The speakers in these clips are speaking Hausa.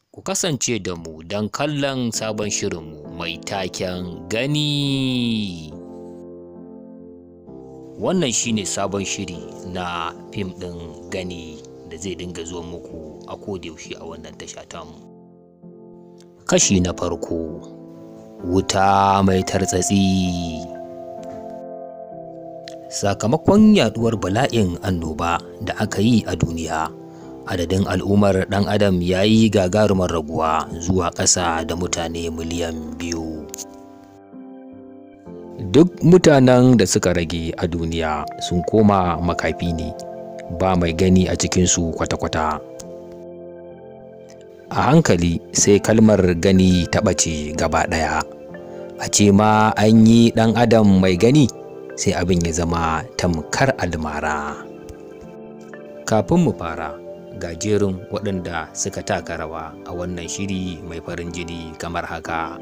Ku kasance da mu don kallon sabon shirinmu mai taken gani. Wannan shine sabon shiri na fim ɗin gani da zai dinga zuwa muku a kodayaushe a wannan tasha tamu. Kashi na farko, wuta mai tartsatsi. Sakamakon yaduwar bala'in annoba da aka yi a duniya, adadin al'ummar ɗan adam ya yi gagarumar raguwa zuwa ƙasa da mutane miliyan 2. Duk mutanen da suka rage a duniya sun koma makafi ne, ba mai gani a cikinsu kwata-kwata. A hankali sai kalmar gani ta ɓace gaba ɗaya. A ce ma an yi ɗan adam mai gani, sai abin ya zama tamkar almara. Kafin mu fara, ga jerin waɗanda suka taka rawa a wannan shiri mai farin jini kamar haka.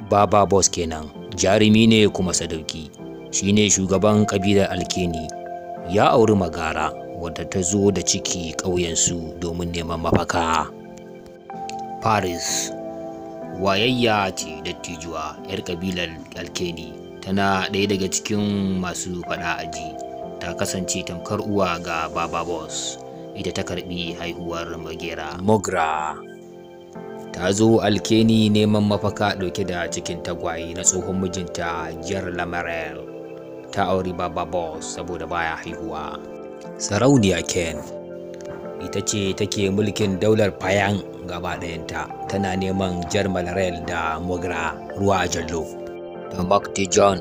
Baba Boss kenan, jarumi ne kuma sadauki, shine shugaban ƙabilar Alkeni. Ya auri Magara wadda ta zo da ciki ƙauyensu domin neman mafaka. Paris, wayayya ce dattijuwa 'yar ƙabilar Alkeni, tana ɗaya daga cikin masu faɗa aji. Ta kasance tamkar uwa ga Baba Boss, ita ta karɓi haihuwar Mogra. Ta zo Alkeni neman mafaka ɗauke da cikin tagwaye na tsohon mijinta Jar Lamarel. Ta auri Baba Boss saboda baya haihuwa. Sarauniya Ken ita ce take mulkin daular Fayan gaba ɗayanta, tana neman Jar Lamarel da Mogra ruwa a jallo. Da Mark John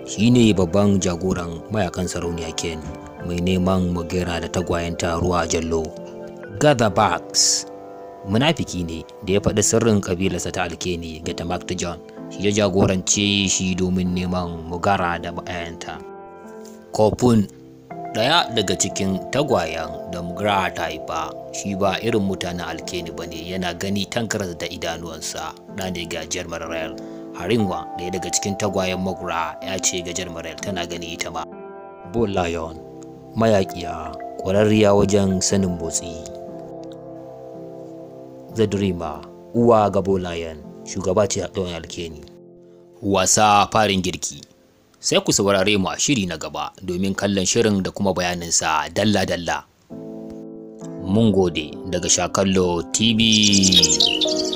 shi ne babban jagoran mayakan sarauniya Ken, mai neman Mogira da tagwayenta ruwa a jallo. Gabatarwa munafiki ne da ya faɗi sirrin ƙabilarsa ta Alkeni ga Mark John, shi ya jagorance shi domin neman Mugara da bayanta. Kofun, ɗaya daga cikin tagwayen da Mugara ta haifa, shi ba irin mutanen Alkeni ba ne, yana gani tankaras da idanuwansa, ɗa ne ga Jar Lamarel. Harinwa, ɗaya daga cikin tagwayen Mugara, ya ce ga Jar Lamarel tana gani ita ma. Bull Lion, mayaƙiya ƙwararriya wajen sanin motsi. The Dreamer, uwa ga Bull Lion, shugaba ce a ɗauyin Alkeni. Wasa farin girki. Sai ku saurare mu a shiri na gaba domin kallon shirin da kuma bayaninsa dalla-dalla. Mun gode daga Kallo TV.